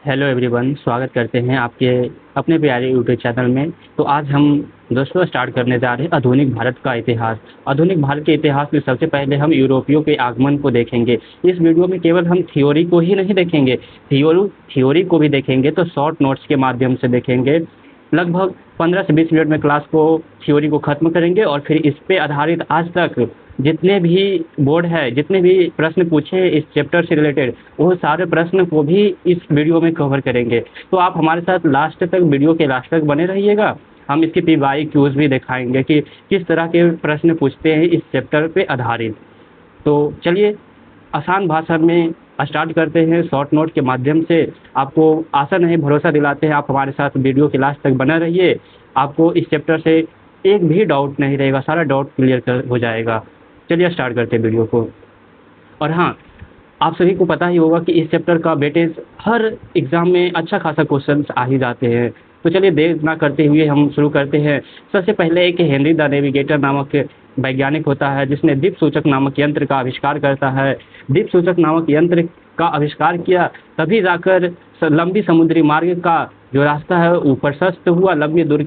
Hello everyone, स्वागत करते हैं आपके अपने प्यारे यूट्यूब चैनल में। तो आज हम दोस्तों स्टार्ट करने जा रहे हैं आधुनिक भारत का इतिहास। आधुनिक भारत के इतिहास में सबसे पहले हम यूरोपियों के आगमन को देखेंगे। इस वीडियो में केवल हम थ्योरी को ही नहीं देखेंगे, थ्योरी को भी देखेंगे तो शॉर्ट नोट्स के माध्यम से देखेंगे। लगभग 15 से 20 मिनट में क्लास को थ्योरी को ख़त्म करेंगे और फिर इस पे आधारित आज तक जितने भी बोर्ड है, जितने भी प्रश्न पूछे इस चैप्टर से रिलेटेड, वो सारे प्रश्न को भी इस वीडियो में कवर करेंगे। तो आप हमारे साथ लास्ट तक, वीडियो के लास्ट तक बने रहिएगा। हम इसके PYQs भी दिखाएंगे कि किस तरह के प्रश्न पूछते हैं इस चैप्टर पे आधारित। तो चलिए आसान भाषा में स्टार्ट करते हैं शॉर्ट नोट के माध्यम से। आपको आशा नहीं, भरोसा दिलाते हैं आप हमारे साथ वीडियो के लास्ट तक बना रहिए। आपको इस चैप्टर से एक भी डाउट नहीं रहेगा, सारा डाउट क्लियर हो जाएगा। चलिए स्टार्ट करते हैं वीडियो को। और हाँ, आप सभी को पता ही होगा कि इस चैप्टर का वेटेज हर एग्ज़ाम में अच्छा खासा क्वेश्चन आ ही जाते हैं। तो चलिए देर ना करते हुए हम शुरू करते हैं। सबसे पहले एक हेनरी द नेविगेटर नामक वैज्ञानिक होता है जिसने दीप सूचक नामक यंत्र का आविष्कार करता है। दीप सूचक नामक यंत्र का आविष्कार किया तभी जाकर लंबी समुद्री मार्ग का जो रास्ता है वो प्रशस्त हुआ। लंबी दूरी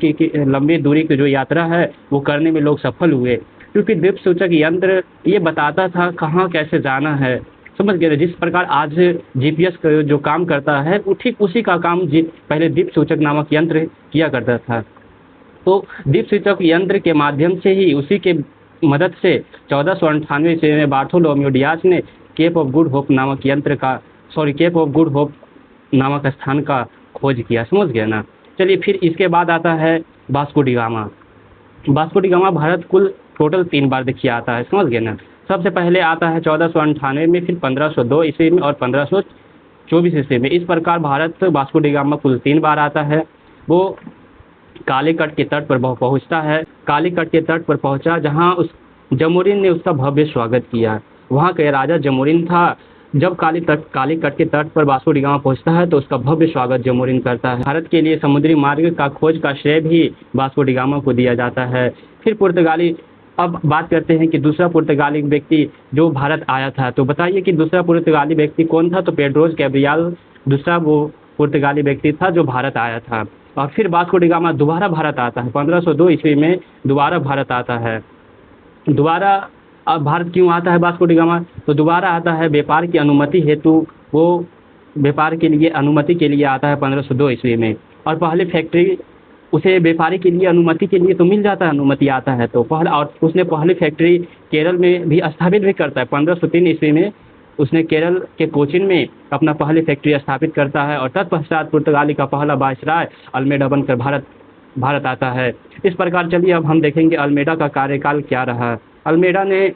की जो यात्रा है वो करने में लोग सफल हुए, क्योंकि दीप सूचक यंत्र ये बताता था कहाँ कैसे जाना है। समझ गए? जिस प्रकार आज GPS का जो काम करता है वो ठीक उसी का काम पहले दीप सूचक नामक यंत्र किया करता था। तो दीप सूचक यंत्र के माध्यम से ही, उसी के मदद से 1498 ईस्वी में बार्थोलोम्यू डियाज ने केप ऑफ गुड होप नामक स्थान का खोज किया। समझ गए ना? चलिए फिर इसके बाद आता है Vasco da gamma. Vasco da gamma Bharat कुल टोटल 3 बार देखिए आता है। समझ गए ना? सबसे पहले आता है 1498 में, फिर 1502 ईस्वी में और 1524 ईस्वी में। इस प्रकार भारत वास्को डी गामा कुल 3 बार आता है। वो काली कट के तट पर पहुंचता है। काली कट के तट पर पहुंचा जहां उस जमोरिन ने उसका भव्य स्वागत किया। वहां का राजा जमोरिन था। जब काली कट के तट पर वास्को डी गामा पहुंचता है तो उसका भव्य स्वागत जमोरिन करता है। भारत के लिए समुद्री मार्ग का खोज का श्रेय भी वास्को डी गामा को दिया जाता है। फिर पुर्तगाली, अब बात करते हैं कि दूसरा पुर्तगाली व्यक्ति जो भारत आया था। तो बताइए कि दूसरा पुर्तगाली व्यक्ति कौन था? तो पेड्रोस कैब्रियाल दूसरा वो पुर्तगाली व्यक्ति था जो भारत आया था। और फिर वास्को डी गामा दोबारा भारत आता है। 1502 ईस्वी में दोबारा भारत आता है। दोबारा अब भारत क्यों आता है वास्को डी गामा? तो दोबारा आता है व्यापार की अनुमति हेतु। वो व्यापार के लिए अनुमति के लिए आता है 1502 ईस्वी में। और पहली फैक्ट्री उसे व्यापारी के लिए अनुमति के लिए तो मिल जाता है, अनुमति आता है तो और उसने पहली फैक्ट्री केरल में भी स्थापित भी करता है। 1503 ईस्वी में उसने केरल के कोचीन में अपना पहली फैक्ट्री स्थापित करता है। और तत्पश्चात पुर्तगाली का पहला वायसराय अल्मेडा बनकर भारत आता है। इस प्रकार चलिए अब हम देखेंगे अल्मेडा का कार्यकाल क्या रहा। अल्मेडा ने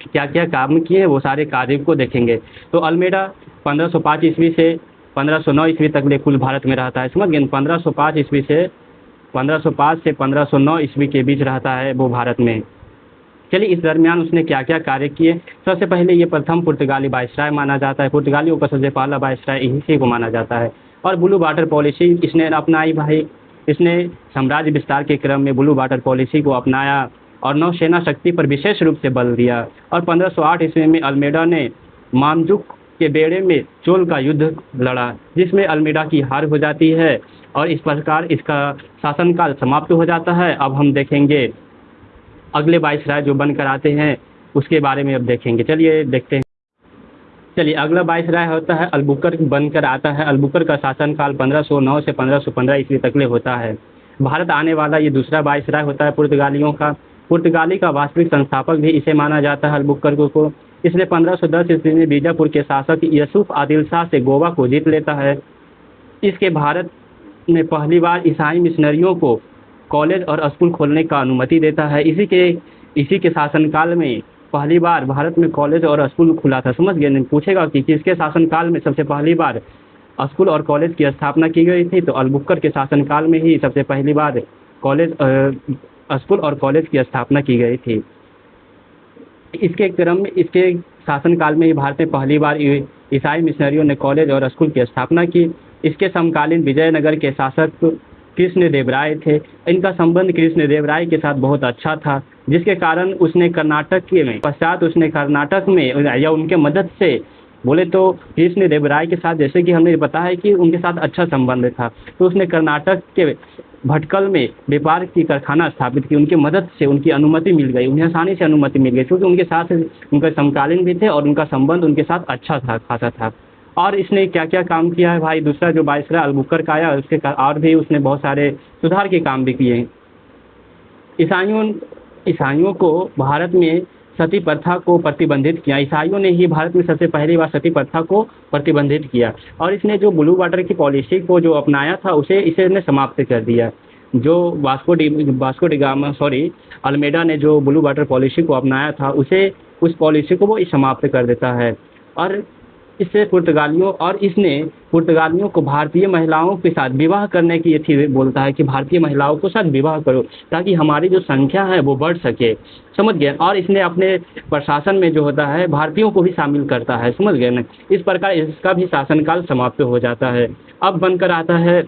क्या क्या काम किए वो सारे कार्य को देखेंगे। तो अल्मेडा 1505 ईस्वी से 1509 ईस्वी तक कुल भारत में रहता है। समझ गए? 1505 से 1509 ईस्वी के बीच रहता है वो भारत में। चलिए इस दरमियान उसने क्या क्या कार्य किए। सबसे पहले ये प्रथम पुर्तगाली वायसराय माना जाता है। पुर्तगालियों का सबसे पहला वायसराय इसी को माना जाता है। और ब्लू वाटर पॉलिसी इसने अपनाई भाई। इसने साम्राज्य विस्तार के क्रम में ब्लू वाटर पॉलिसी को अपनाया और नौसेना शक्ति पर विशेष रूप से बल दिया। और 1508 ईस्वी में अल्मेडा ने मामजुक के बेड़े में चोल का युद्ध लड़ा, जिसमें अल्मेडा की हार हो जाती है और इस प्रकार इसका शासनकाल समाप्त हो जाता है। अब हम देखेंगे अगले वायसराय जो बनकर आते हैं उसके बारे में अब देखेंगे। चलिए देखते हैं। चलिए अगला वायसराय होता है अल्बुकर्क बनकर आता है। अल्बुकर्क का शासनकाल 1509 से 1515 ईस्वी तक ले होता है। भारत आने वाला ये दूसरा वायसराय होता है पुर्तगालियों का। पुर्तगाली का वास्तविक संस्थापक भी इसे माना जाता है, अल्बुकर्क को। इसने 1510 ईस्वी में बीजापुर के शासक यूसुफ आदिल शाह से गोवा को जीत लेता है। इसके भारत में पहली बार ईसाई मिशनरियों को कॉलेज और स्कूल खोलने का अनुमति देता है। इसी के शासनकाल में पहली बार भारत में कॉलेज और स्कूल खुला था। समझ गए? पूछेगा कि किसके शासनकाल में सबसे पहली बार स्कूल और कॉलेज की स्थापना की गई थी? तो अल्बुकर्क के शासनकाल में ही सबसे पहली बार स्कूल और कॉलेज की स्थापना की गई थी। इसके शासनकाल में ही भारत में पहली बार ईसाई मिशनरियों ने कॉलेज और स्कूल की स्थापना की। इसके समकालीन विजयनगर के शासक कृष्णदेवराय थे। इनका संबंध कृष्णदेवराय के साथ बहुत अच्छा था, जिसके कारण उसने कर्नाटक में या उनके मदद से बोले तो कृष्ण देव राय के साथ, जैसे कि हमने बताया है कि उनके साथ अच्छा संबंध था, तो उसने कर्नाटक के भटकल में व्यापार की कारखाना स्थापित की। उनकी मदद से उनकी अनुमति मिल गई, उन्हें आसानी से अनुमति मिल गई, क्योंकि उनके साथ उनके समकालीन भी थे और उनका संबंध उनके साथ अच्छा था, खासा था। और इसने क्या क्या काम किया है भाई, दूसरा जो वायसराय अल्बुकर्क आया, और भी उसने बहुत सारे सुधार के काम भी किए हैं। ईसाइयों ईसाइयों को भारत में सती प्रथा को प्रतिबंधित किया। ईसाइयों ने ही भारत में सबसे पहली बार सती प्रथा को प्रतिबंधित किया, और इसने जो ब्लू वाटर की पॉलिसी को जो अपनाया था उसे इसने समाप्त कर दिया। जो वास्को डी गामा अल्मेडा ने जो ब्लू वाटर पॉलिसी को अपनाया था, उसे उस पॉलिसी को वो समाप्त कर देता है। और इससे इसने पुर्तगालियों को भारतीय महिलाओं के साथ विवाह करने की थी, बोलता है कि भारतीय महिलाओं के साथ विवाह करो ताकि हमारी जो संख्या है वो बढ़ सके, समझ गए। और इसने अपने प्रशासन में जो होता है भारतीयों को भी शामिल करता है, समझ गए ना। इस प्रकार इसका भी शासनकाल समाप्त हो जाता है। अब बनकर आता है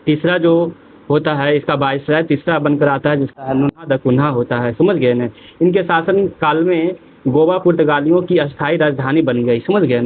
तीसरा जो होता है इसका वायसराय, तीसरा बनकर आता है जिसका नुन्हा द कुन्हा होता है, समझ गए ना। इनके शासन काल में गोवा पुर्तगालियों की अस्थायी राजधानी बन गई, समझ गए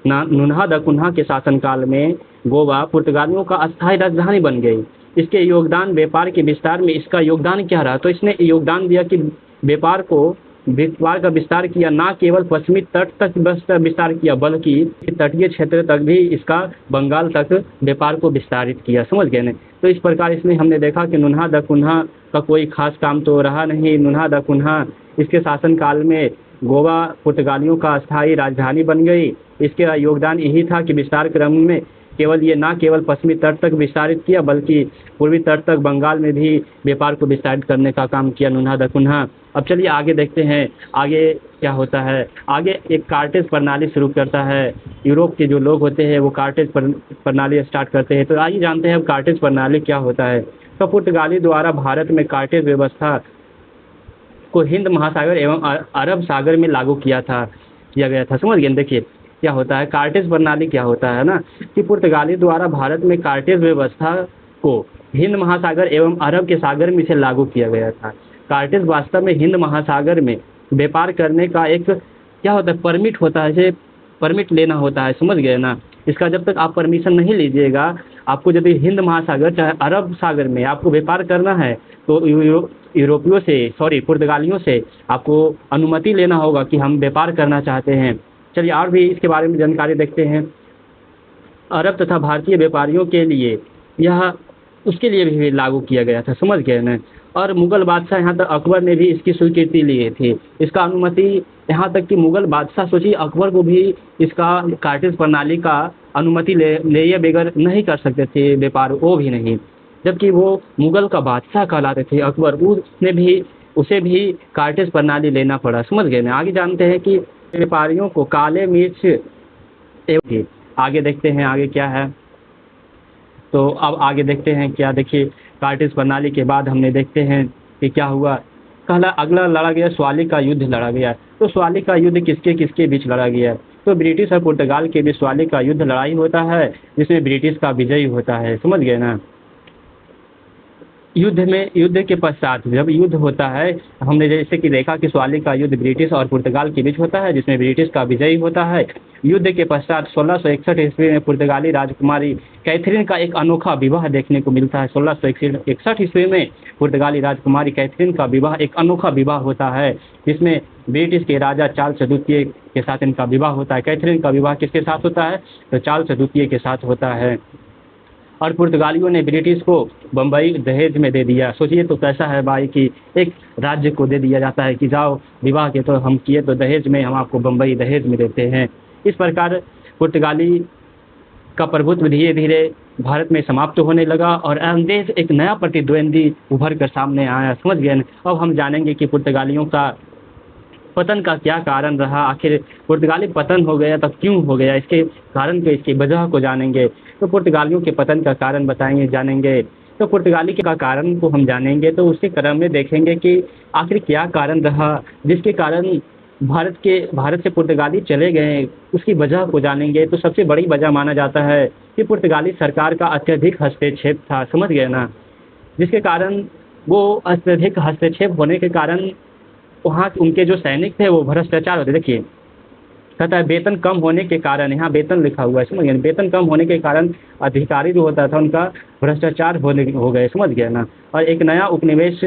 ना। नुन्हा द कुन्हा के शासनकाल में गोवा पुर्तगालियों का अस्थायी राजधानी बन गई। इसके योगदान व्यापार के विस्तार में इसका योगदान क्या रहा, तो इसने योगदान दिया कि व्यापार का विस्तार किया, ना केवल पश्चिमी तट तक बस विस्तार किया बल्कि तटीय क्षेत्र तक भी, इसका बंगाल तक व्यापार को विस्तारित किया, समझ गए ना। तो इस प्रकार इसमें हमने देखा कि नुन्हा द कुन्हा का कोई खास काम तो रहा नहीं। नुन्हा द कुन्हा इसके शासनकाल में गोवा पुर्तगालियों का अस्थायी राजधानी बन गई। इसका योगदान यही था कि विस्तार क्रम में ना केवल पश्चिमी तट तक विस्तारित किया बल्कि पूर्वी तट तक बंगाल में भी व्यापार को विस्तारित करने का काम किया नुन्हा द कुन्हा। अब चलिए आगे देखते हैं आगे क्या होता है। आगे एक कार्टेज प्रणाली शुरू करता है। यूरोप के जो लोग होते हैं वो कार्टेज प्रणाली स्टार्ट करते हैं। तो आइए जानते हैं अब कार्टेज प्रणाली क्या होता है। तो पुर्तगाली द्वारा भारत में कार्टेज व्यवस्था को हिंद महासागर एवं अरब सागर में लागू किया गया था, समझ गए। देखिए क्या होता है कार्टेज प्रणाली, क्या होता है ना कि पुर्तगाली द्वारा भारत में कार्टेज व्यवस्था को हिंद महासागर एवं अरब के सागर में से लागू किया गया था। कार्टेज वास्तव में हिंद महासागर में व्यापार करने का एक क्या होता है परमिट होता है, इसे परमिट लेना होता है, समझ गए ना। इसका जब तक आप परमिशन नहीं लीजिएगा, आपको यदि हिंद महासागर चाहे अरब सागर में आपको व्यापार करना है तो पुर्तगालियों से आपको अनुमति लेना होगा कि हम व्यापार करना चाहते हैं। चलिए और भी इसके बारे में जानकारी देखते हैं। अरब तथा भारतीय व्यापारियों के लिए यह उसके लिए भी लागू किया गया था, समझ गए ना। और मुगल बादशाह यहाँ तक अकबर ने भी इसकी स्वीकृति ली थी, इसका अनुमति, यहाँ तक कि मुगल बादशाह सोचिए अकबर को भी इसका कार्टेज प्रणाली का अनुमति ले बगैर नहीं कर सकते थे व्यापार, वो भी नहीं, जबकि वो मुगल का बादशाह कहलाते थे अकबर, उसे भी कार्टेज प्रणाली लेना पड़ा, समझ गए ना। आगे जानते हैं कि व्यापारियों को काले मिर्च एवं आगे देखते हैं आगे क्या है। तो अब आगे देखते हैं क्या, देखिए कार्टेज प्रणाली के बाद हमने देखते हैं कि क्या हुआ। अगला लड़ा गया स्वाली का युद्ध लड़ा गया। तो स्वाली का युद्ध किसके किसके बीच लड़ा गया, तो ब्रिटिश और पुर्तगाल के बीच स्वाली का युद्ध लड़ाई होता है जिसमें ब्रिटिश का विजयी होता है, समझ गए ना। युद्ध के पश्चात जब युद्ध होता है, हमने जैसे कि देखा कि स्वाली का युद्ध ब्रिटिश और पुर्तगाल के बीच होता है जिसमें ब्रिटिश का विजयी होता है। युद्ध के पश्चात 1661 ईस्वी में पुर्तगाली राजकुमारी कैथरीन का एक अनोखा विवाह देखने को मिलता है। 1661 ईस्वी में पुर्तगाली राजकुमारी कैथरीन का विवाह एक अनोखा विवाह होता है जिसमें ब्रिटिश के राजा चार्ल्स द्वितीय के साथ इनका विवाह होता है। कैथरीन का विवाह किसके साथ होता है, तो चार्ल्स द्वितीय के साथ होता है। और पुर्तगालियों ने ब्रिटिश को बम्बई दहेज में दे दिया। सोचिए तो कैसा है भाई कि एक राज्य को दे दिया जाता है कि जाओ विवाह के तो हम किए तो दहेज में हम आपको बम्बई दहेज में देते हैं। इस प्रकार पुर्तगाली का प्रभुत्व धीरे धीरे भारत में समाप्त होने लगा और अंग्रेज एक नया प्रतिद्वंदी उभर कर सामने आया, समझ गए। अब हम जानेंगे कि पुर्तगालियों का पतन का क्या कारण रहा, आखिर पुर्तगाली पतन हो गया तब क्यों हो गया, इसके कारण को, इसकी वजह को जानेंगे। तो पुर्तगालियों के पतन का कारण जानेंगे। तो पुर्तगाली के का कारण को हम जानेंगे तो उसके क्रम में देखेंगे कि आखिर क्या कारण रहा जिसके कारण भारत से पुर्तगाली चले गए, उसकी वजह को जानेंगे। तो सबसे बड़ी वजह माना जाता है कि पुर्तगाली सरकार का अत्यधिक हस्तक्षेप था, समझ गए ना। जिसके कारण वो अत्यधिक हस्तक्षेप होने के कारण वहाँ उनके जो सैनिक थे वो भ्रष्टाचार होते। देखिए कहता है वेतन कम होने के कारण, यहाँ वेतन लिखा हुआ है, समझ गए, वेतन कम होने के कारण अधिकारी जो होता था उनका भ्रष्टाचार हो गए, समझ गए ना। और एक नया उपनिवेश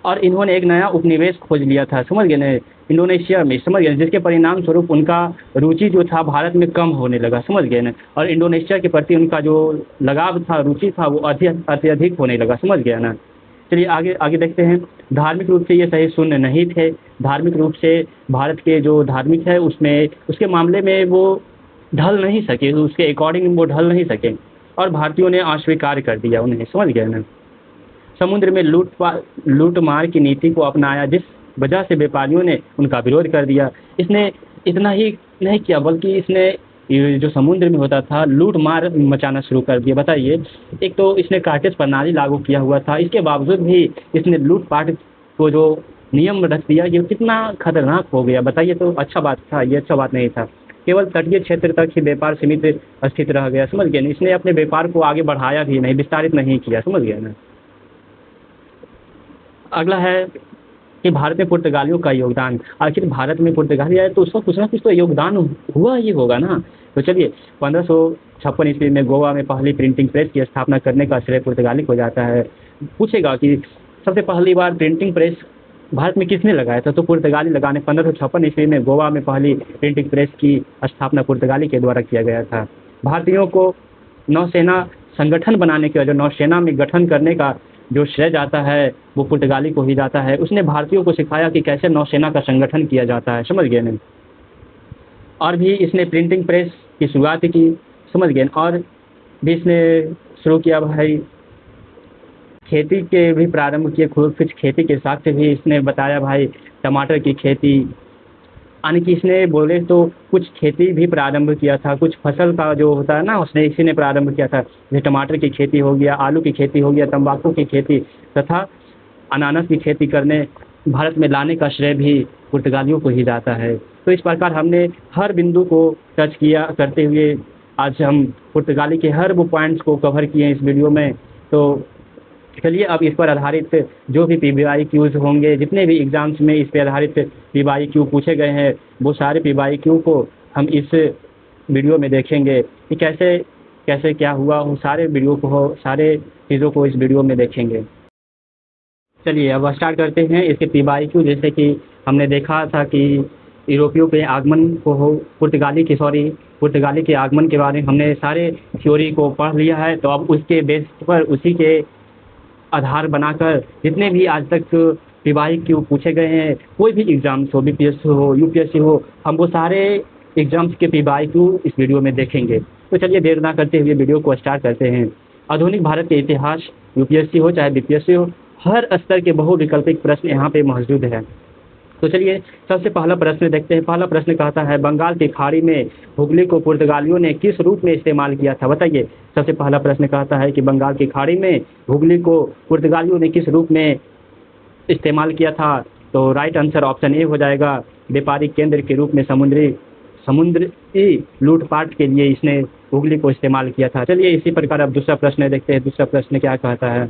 और इन्होंने एक नया उपनिवेश खोज लिया था, समझ गए ना, इंडोनेशिया में, समझ गए, जिसके परिणाम स्वरूप उनका रुचि जो था भारत में कम होने लगा, समझ गए ना। और इंडोनेशिया के प्रति उनका जो लगाव था, रुचि था, वो अत्यधिक होने लगा, समझ गया ना। चलिए आगे आगे देखते हैं। धार्मिक रूप से ये सही शून्य नहीं थे। धार्मिक रूप से भारत के जो धार्मिक है उसमें, उसके मामले में वो ढल नहीं सके, उसके अकॉर्डिंग वो ढल नहीं सके और भारतीयों ने अस्वीकार कर दिया उन्हें, समझ गए ना। समुद्र में लूट मार की नीति को अपनाया, जिस वजह से व्यापारियों ने उनका विरोध कर दिया। इसने इतना ही नहीं किया बल्कि इसने ये जो समुद्र में होता था लूट मार मचाना शुरू कर दिया। बताइए, एक तो इसने कार्टेज प्रणाली लागू किया हुआ था, इसके बावजूद भी इसने लूटपाट को जो नियम रख दिया, ये कितना खतरनाक हो गया बताइए। तो अच्छा बात था ये, अच्छा बात नहीं था। केवल तटीय क्षेत्र तक ही व्यापार सीमित स्थित रह गया, समझ गए ना। इसने अपने व्यापार को आगे बढ़ाया भी नहीं, विस्तारित नहीं किया, समझ गया ना। अगला है कि भारत में पुर्तगालियों का योगदान। आखिर भारत में पुर्तगाली आए तो उसका कुछ ना कुछ तो योगदान हुआ ही होगा ना। तो चलिए, 1556 ईस्वी में गोवा में पहली प्रिंटिंग प्रेस की स्थापना करने का श्रेय पुर्तगाली को जाता है। पूछेगा कि सबसे पहली बार प्रिंटिंग प्रेस भारत में किसने लगाया था, तो पुर्तगाली लगाने 1556 ईस्वी में गोवा में पहली प्रिंटिंग प्रेस की स्थापना पुर्तगाली के द्वारा किया गया था। भारतीयों को नौसेना संगठन बनाने के, जो नौसेना में गठन करने का जो श्रेय जाता है वो पुर्तगाली को ही जाता है। उसने भारतीयों को सिखाया कि कैसे नौसेना का संगठन किया जाता है, समझ गए नहीं। और भी इसने प्रिंटिंग प्रेस की शुरुआत की, समझ गए। और भी इसने शुरू किया भाई, खेती के भी प्रारंभ किए, खुद कुछ खेती के साथ से भी इसने बताया भाई, टमाटर की खेती, यानी कि इसने बोले तो कुछ खेती भी प्रारंभ किया था, कुछ फसल का जो होता है ना उसने इसी ने प्रारंभ किया था। जैसे टमाटर की खेती हो गया, आलू की खेती हो गया, तंबाकू की खेती तथा अनानास की खेती करने भारत में लाने का श्रेय भी पुर्तगालियों को ही जाता है। तो इस प्रकार हमने हर बिंदु को टच किया करते हुए आज हम पुर्तगाली के हर वो पॉइंट्स को कवर किए इस वीडियो में। तो चलिए अब इस पर आधारित जो भी PYQs होंगे, जितने भी एग्जाम्स में इस पर आधारित PYQ पूछे गए हैं, वो सारे PYQ को हम इस वीडियो में देखेंगे कि कैसे कैसे क्या हुआ, वो सारे वीडियो को, सारे चीज़ों को इस वीडियो में देखेंगे। चलिए अब स्टार्ट करते हैं इसके PYQ। जैसे कि हमने देखा था कि यूरोपियों के आगमन को हो, पुर्तगाली के आगमन के बारे में हमने सारे थ्योरी को पढ़ लिया है। तो अब उसके बेस पर, उसी के आधार बनाकर जितने भी आज तक PYQ पूछे गए हैं, कोई भी एग्ज़ाम्स हो, BPSC हो, UPSC हो, हम वो सारे एग्ज़ाम्स के PYQ इस वीडियो में देखेंगे। तो चलिए देर ना करते हुए वीडियो को स्टार्ट करते हैं। आधुनिक भारत के इतिहास, UPSC हो चाहे BPSC हो, हर स्तर के बहुविकल्पिक प्रश्न यहाँ पे मौजूद है। तो चलिए सबसे पहला प्रश्न देखते हैं। पहला प्रश्न कहता है, बंगाल की खाड़ी में हुगली को पुर्तगालियों ने किस रूप में इस्तेमाल किया था। बताइए, सबसे पहला प्रश्न कहता है कि बंगाल की खाड़ी में हुगली को पुर्तगालियों ने किस रूप में इस्तेमाल किया था। तो राइट आंसर ऑप्शन ए हो जाएगा, व्यापारिक केंद्र के रूप में समुद्री लूटपाट के लिए इसने हुगली को इस्तेमाल किया था। चलिए इसी प्रकार अब दूसरा प्रश्न देखते हैं। दूसरा प्रश्न क्या कहता है,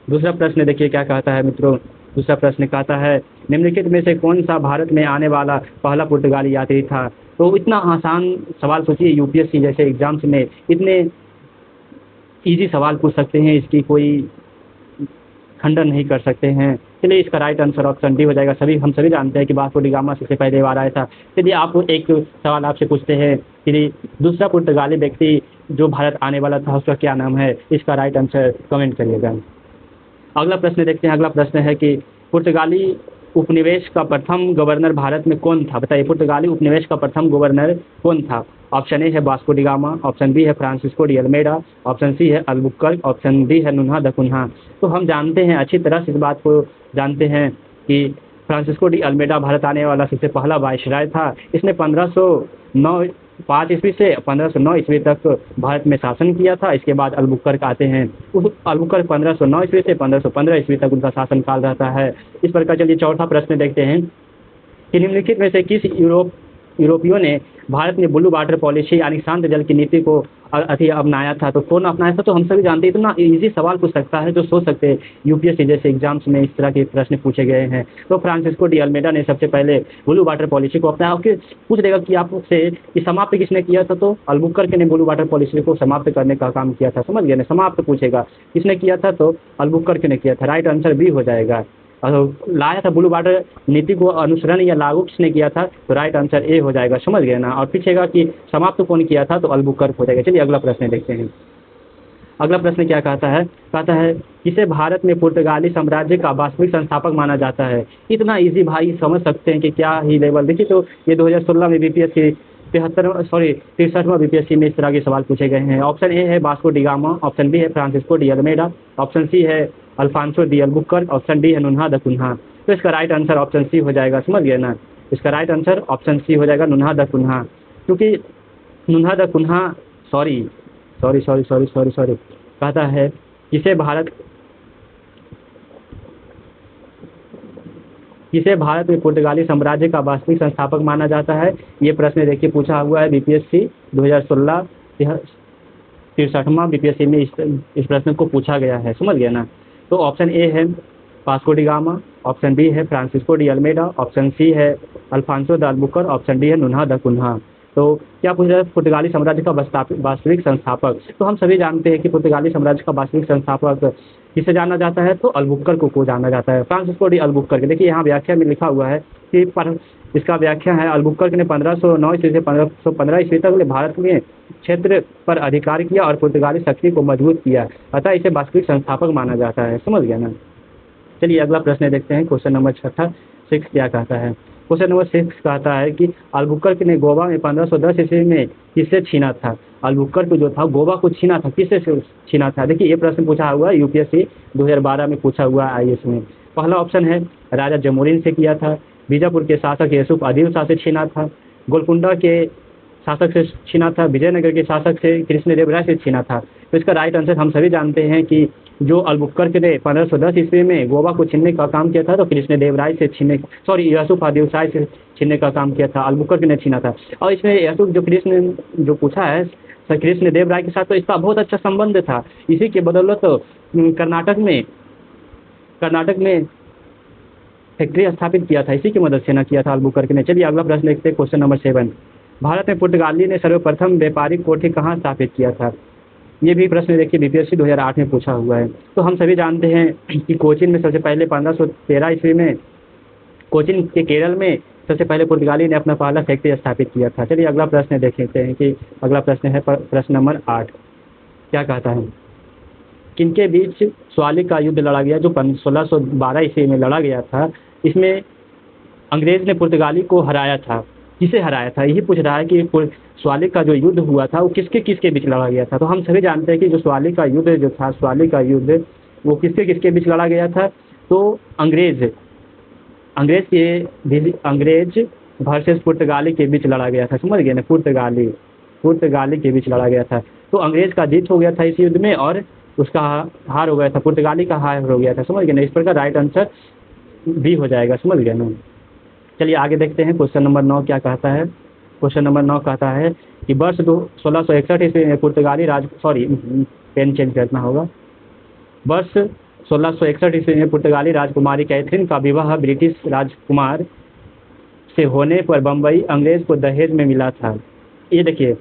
दूसरा प्रश्न देखिए क्या कहता है मित्रों। दूसरा प्रश्न कहता है, निम्नलिखित में से कौन सा भारत में आने वाला पहला पुर्तगाली यात्री था। तो इतना आसान सवाल सोचिए, UPSC जैसे एग्जाम्स में इतने इजी सवाल पूछ सकते हैं, इसकी कोई खंडन नहीं कर सकते हैं। चलिए इसका राइट आंसर ऑप्शन डी हो जाएगा। हम सभी जानते हैं कि वास्को डी गामा सबसे पहले बार आया था। चलिए आप एक सवाल आपसे पूछते हैं कि दूसरा पुर्तगाली व्यक्ति जो भारत आने वाला था उसका क्या नाम है। इसका राइट आंसर कमेंट करिएगा। अगला प्रश्न देखते हैं। अगला प्रश्न है कि पुर्तगाली उपनिवेश का प्रथम गवर्नर भारत में कौन था। बताइए, पुर्तगाली उपनिवेश का प्रथम गवर्नर कौन था। ऑप्शन ए है Vasco da Gama, option B है Francisco de Almeida, option C है अल्बुकर्क, ऑप्शन डी है नुन्हा द कुन्हा। तो हम जानते हैं, अच्छी तरह से इस बात को जानते हैं कि फ्रांसिस्को डी अल्मेडा भारत आने वाला सबसे पहला वायसराय था। इसने 1505 ईस्वी से 1509 ईस्वी तक भारत में शासन किया था। इसके बाद अल्बुकर्क आते हैं। उस अल्बुकर्क 1509 ईस्वी से 1515 ईस्वी तक उनका शासनकाल रहता है। इस प्रकार चलिए चौथा प्रश्न देखते हैं कि निम्नलिखित में से किस यूरोपियों ने भारत में ब्लू वाटर पॉलिसी यानी शांत जल की नीति को अपनाया था, तो कौन अपनाया था? तो हम सभी जानते हैं। इतना इजी सवाल पूछ सकता है जो सोच सकते हैं यूपीएससी जैसे एग्जाम्स में इस तरह के प्रश्न पूछे गए हैं। तो फ्रांसिस्को डी अल्मेडा ने सबसे पहले ब्लू वाटर पॉलिसी को अपनाया। ओके, पूछ देगा कि आपसे कि समाप्त किसने किया था? तो अल्बुकर्क ने ब्लू वाटर पॉलिसी को समाप्त करने का काम किया था। समझ गए ना? समाप्त पूछेगा किसने किया था, तो अल्बुकर्क ने किया था। राइट आंसर बी हो जाएगा। और लाया था ब्लू वाटर नीति को अनुसरण या लागू किसने किया था? तो राइट आंसर ए हो जाएगा। समझ गए ना? और पूछेगा कि समाप्त कौन किया था? तो अल्बुकर्क हो जाएगा। चलिए अगला प्रश्न देखते हैं। अगला प्रश्न क्या कहता है किसे भारत में पुर्तगाली साम्राज्य का वास्तविक संस्थापक माना जाता है? इतना इजी भाई, समझ सकते हैं कि क्या ही लेवल। देखिए, तो ये 2016 में बीपीएससी 63वां बीपीएससी में इस तरह के सवाल पूछे गए हैं। ऑप्शन ए है Vasco da Gama, option B है Francisco de Almeida, option C है Afonso de Albuquerque, option D है नुन्हा द कुन्हा। तो इसका राइट आंसर ऑप्शन सी हो जाएगा। समझ गए ना? इसका राइट आंसर ऑप्शन सी हो जाएगा, नुन्हा द कुन्हा। क्योंकि नुन्हा द कुन्हा सॉरी कहता है किसे भारत में पुर्तगाली साम्राज्य का वास्तविक संस्थापक माना जाता है? ये प्रश्न देखिए पूछा हुआ है बीपीएससी 2016 63वां बीपीएससी में इस प्रश्न को पूछा गया है। समझ गया ना? तो ऑप्शन ए है Vasco da Gama, option B है Francisco de Almeida, option C है Afonso de Albuquerque, option D है नुन्हा द कुन्हा। तो क्या पूछ रहा है? पुर्तगाली साम्राज्य का वास्तविक संस्थापक। तो हम सभी जानते हैं कि पुर्तगाली साम्राज्य का वास्तविक संस्थापक किसे जाना जाता है? तो अल्बुकर्क को जाना जाता है, फ्रांसिस्को डी अल्बुकर्क। देखिए यहाँ व्याख्या में लिखा हुआ है कि इसका व्याख्या है अल्बुकर्क ने 1509 ईस्वी से 1515 ईस्वी तक भारत में क्षेत्र पर अधिकार किया और पुर्तगाली शक्ति को मजबूत किया, अतः इसे वास्तविक संस्थापक माना जाता है। समझ गया ना? चलिए अगला प्रश्न देखते हैं। क्वेश्चन नंबर 6 क्या कहता है? क्वेश्चन नंबर 6 कहता है कि अल्बुकर्क ने गोवा में 1510 ईस्वी में किससे छीना था? अल्बुकर्क जो था गोवा को छीना था, किससे छीना था? देखिए ये प्रश्न पूछा हुआ है यूपीएससी 2012 में पूछा हुआ है आईएएस में। पहला ऑप्शन है राजा जमोरिन से किया था, बीजापुर के शासक यूसुफ आदिल शाह से छीना था, गोलकुंडा के शासक से छीना था, विजयनगर के शासक से कृष्णदेव राय से छीना था। तो इसका राइट आंसर हम सभी जानते हैं कि जो अल्बुकर्क ने 1510 ईस्वी में गोवा को छीनने का काम किया था, तो कृष्णदेव राय से यूसुफ आदिल शाह से छीनने का काम किया था, अल्बुकर्क ने छीना था। और इसमें यूसुफ जो पूछा है कृष्णदेव राय के साथ, तो इसका बहुत अच्छा संबंध था। इसी के बदौलत कर्नाटक में फैक्ट्री स्थापित किया था, इसी की मदद से ना किया था अल्बुकर्क ने। चलिए अगला प्रश्न देखते हैं। क्वेश्चन नंबर 7, भारत में पुर्तगाली ने सर्वप्रथम व्यापारिक कोठी कहाँ स्थापित किया था? ये भी प्रश्न देखिए बीपीएससी 2008 में पूछा हुआ है। तो हम सभी जानते हैं कि कोचीन में सबसे पहले 1513 ईस्वी में कोचीन के केरल में सबसे पहले पुर्तगाली ने अपना पहला फैक्ट्री स्थापित किया था। चलिए अगला प्रश्न देखते हैं कि अगला प्रश्न है प्रश्न नंबर 8 क्या कहता है? किनके बीच स्वालिक का युद्ध लड़ा गया जो 1612 ईस्वी में लड़ा गया था? इसमें अंग्रेज ने पुर्तगाली को हराया था। किसे हराया था यही पूछ रहा है कि स्वालिक का जो युद्ध हुआ था वो किसके बीच लड़ा गया था? तो हम सभी जानते हैं कि जो स्वालिक का युद्ध वो किसके बीच लड़ा गया था? तो अंग्रेज वर्सेस पुर्तगाली के बीच लड़ा गया था। समझ गए ना? पुर्तगाली के बीच लड़ा गया था। तो अंग्रेज का जीत हो गया था इस युद्ध में और उसका हार हो गया था, पुर्तगाली का हार हो गया था। समझ गए ना? इस प्रकार राइट आंसर बी हो जाएगा। समझ गए ना? चलिए आगे देखते हैं। क्वेश्चन नंबर 9 क्या कहता है? क्वेश्चन नंबर 9 कहता है कि वर्ष 1661 ईस्वी में पुर्तगाली पेन चेंज करना होगा। वर्ष 1661 ईस्वी में पुर्तगाली राजकुमारी कैथरीन का विवाह ब्रिटिश राजकुमार से होने पर बम्बई अंग्रेज को दहेज में मिला था। ये देखिए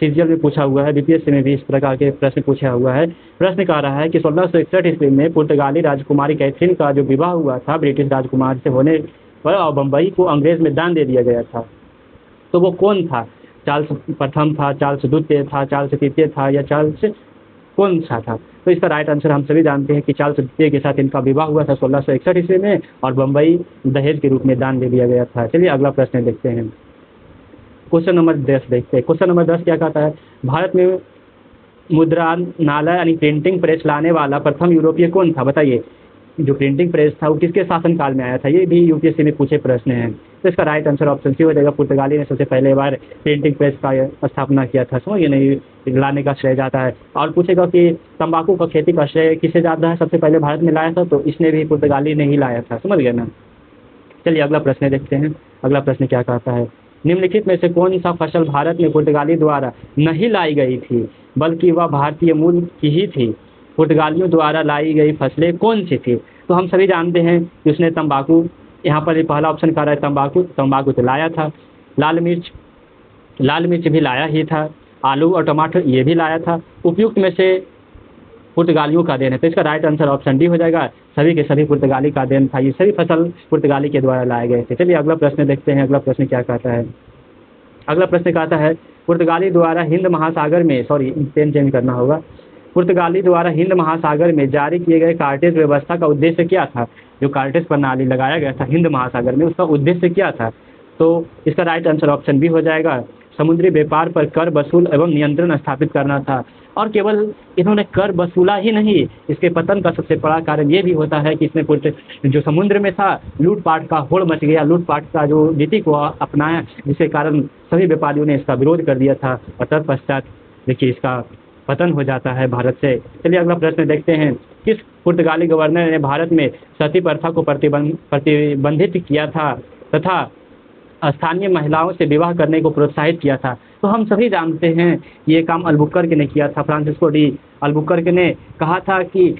सीजीएल में पूछा हुआ है, बीपीएससी में भी इस प्रकार के प्रश्न पूछा हुआ है। प्रश्न कह रहा है कि 1661 ईस्वी में पुर्तगाली राजकुमारी कैथरीन का जो विवाह हुआ था ब्रिटिश राजकुमार से होने पर और बम्बई को अंग्रेज में दान दे दिया गया था, तो वो कौन था? चार्ल्स प्रथम था, चार्ल्स द्वितीय था, चार्ल्स तृतीय था या चार्ल्स कौन सा था? तो इसका राइट आंसर हम सभी जानते हैं कि चार्ल्स द्वितीय के साथ इनका विवाह हुआ था 1661 ईस्वी में और बम्बई दहेज के रूप में दान दे दिया गया था। चलिए अगला प्रश्न देखते हैं। क्वेश्चन नंबर 10 देखते हैं। क्वेश्चन नंबर 10 क्या कहता है? भारत में मुद्रणालय यानी प्रिंटिंग प्रेस लाने वाला प्रथम यूरोपीय कौन था? बताइए। जो प्रिंटिंग प्रेस था वो किसके शासनकाल में आया था? ये भी यूपीएससी में पूछे प्रश्न हैं। तो इसका राइट आंसर ऑप्शन सी हो जाएगा। पुर्तगाली ने सबसे पहले बार प्रिंटिंग प्रेस का स्थापना किया था। समझिए नहीं, लाने का श्रेय जाता है। और पूछेगा कि तंबाकू का खेती का श्रेय किसे जाता है? सबसे पहले भारत में लाया था, तो इसने भी पुर्तगाली ने ही लाया था। समझ गया ना? चलिए अगला प्रश्न देखते हैं। अगला प्रश्न क्या कहता है? निम्नलिखित में से कौन सा फसल भारत में पुर्तगाली द्वारा नहीं लाई गई थी बल्कि वह भारतीय मूल की ही थी? पुर्तगालियों द्वारा लाई गई फसलें कौन सी थी? तो हम सभी जानते हैं कि उसने तंबाकू, यहाँ पर ये पहला ऑप्शन कह रहा है तंबाकू, तंबाकू तो लाया था। लाल मिर्च भी लाया ही था। आलू और टमाटर ये भी लाया था। उपयुक्त में से पुर्तगालियों का देन है, तो इसका राइट आंसर ऑप्शन डी हो जाएगा। सभी के सभी पुर्तगाली का देन था, ये सभी फसल पुर्तगाली के द्वारा लाए गए थे। चलिए अगला प्रश्न देखते हैं। अगला प्रश्न क्या कहता है? अगला प्रश्न कहता है पुर्तगाली द्वारा हिंद महासागर में, सॉरी पेन चेंज करना होगा, पुर्तगाली द्वारा हिंद महासागर में जारी किए गए कार्टेज व्यवस्था का उद्देश्य क्या था? जो कार्टेज प्रणाली लगाया गया था हिंद महासागर में, उसका उद्देश्य क्या था? तो इसका राइट आंसर ऑप्शन बी हो जाएगा। समुद्री व्यापार पर कर वसूल एवं नियंत्रण स्थापित करना था। और केवल इन्होंने कर वसूला ही नहीं, इसके पतन का सबसे बड़ा कारण ये भी होता है कि इसने जो समुद्र में था लूटपाट का होड़ मच गया, लूटपाट का जो नीति को अपनाया, जिसके कारण सभी व्यापारियों ने इसका विरोध कर दिया था और तत्पश्चात देखिए इसका पतन हो जाता है भारत से। चलिए अगला प्रश्न देखते हैं। किस पुर्तगाली गवर्नर ने भारत में सती प्रथा को प्रतिबंधित किया था तथा स्थानीय महिलाओं से विवाह करने को प्रोत्साहित किया था? तो हम सभी जानते हैं ये काम अल्बुकर्क ने किया था। फ्रांसिस्को डी अल्बुकर्क ने कहा था कि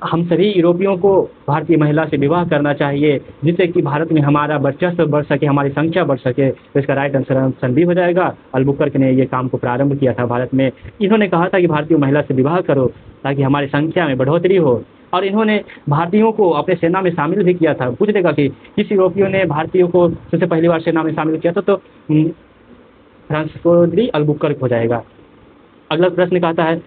हम सभी यूरोपियों को भारतीय महिला से विवाह करना चाहिए जिससे कि भारत में हमारा वर्चस्व बढ़ सके, हमारी संख्या बढ़ सके। तो इसका राइट आंसर ऑप्शन बी हो जाएगा। अल्बुकर्क ने ये काम को प्रारंभ किया था भारत में। इन्होंने कहा था कि भारतीय महिला से विवाह करो ताकि हमारी संख्या में बढ़ोतरी हो। और इन्होंने भारतीयों को अपने सेना में शामिल भी किया था। पूछ लेगा कि किस यूरोपियों ने भारतीयों को सबसे पहली बार सेना में शामिल किया था? तो फ्रांसिस्को डी अल्बुकर्क हो जाएगा। अगला प्रश्न कहता है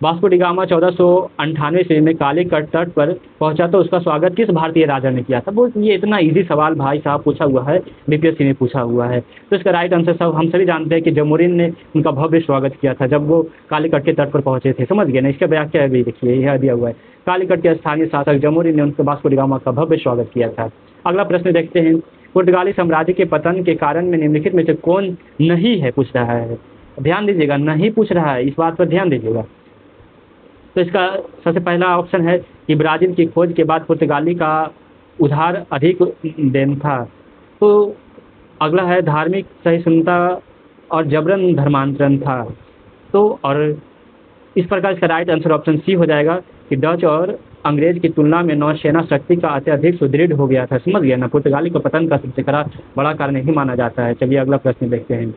वास्को डी गामा 1498 ईस्वी में कालीकट तट पर पहुंचा तो उसका स्वागत किस भारतीय राजा ने किया था? वो ये इतना इजी सवाल भाई साहब पूछा हुआ है, बीपीएससी ने पूछा हुआ है। तो इसका राइट आंसर सब हम सभी जानते हैं कि जमोरिन ने उनका भव्य स्वागत किया था जब वो कालीकट के तट पर पहुंचे थे। समझ गए ना? इसका व्याख्या भी देखिए यह दिया हुआ है। कालीकट के स्थानीय शासक जमोरिन ने उनके वास्को डी गामा का भव्य स्वागत किया था। अगला प्रश्न देखते हैं। पुर्तगाली साम्राज्य के पतन के कारण में निम्नलिखित में से कौन नहीं है पूछ रहा है। ध्यान दीजिएगा, नहीं पूछ रहा है, इस बात पर ध्यान दीजिएगा। तो इसका सबसे पहला ऑप्शन है कि ब्राज़ील की खोज के बाद पुर्तगाली का उधार अधिक देन था। तो अगला है धार्मिक सहिष्णुता और जबरन धर्मांतरण था। तो और इस प्रकार इसका राइट आंसर ऑप्शन सी हो जाएगा कि डच और अंग्रेज की तुलना में नौसेना शक्ति का अत्यधिक सुदृढ़ हो गया था। समझ गया ना? पुर्तगाली को पतन का सबसे बड़ा कारण नहीं माना जाता है। चलिए अगला प्रश्न देखते हैं।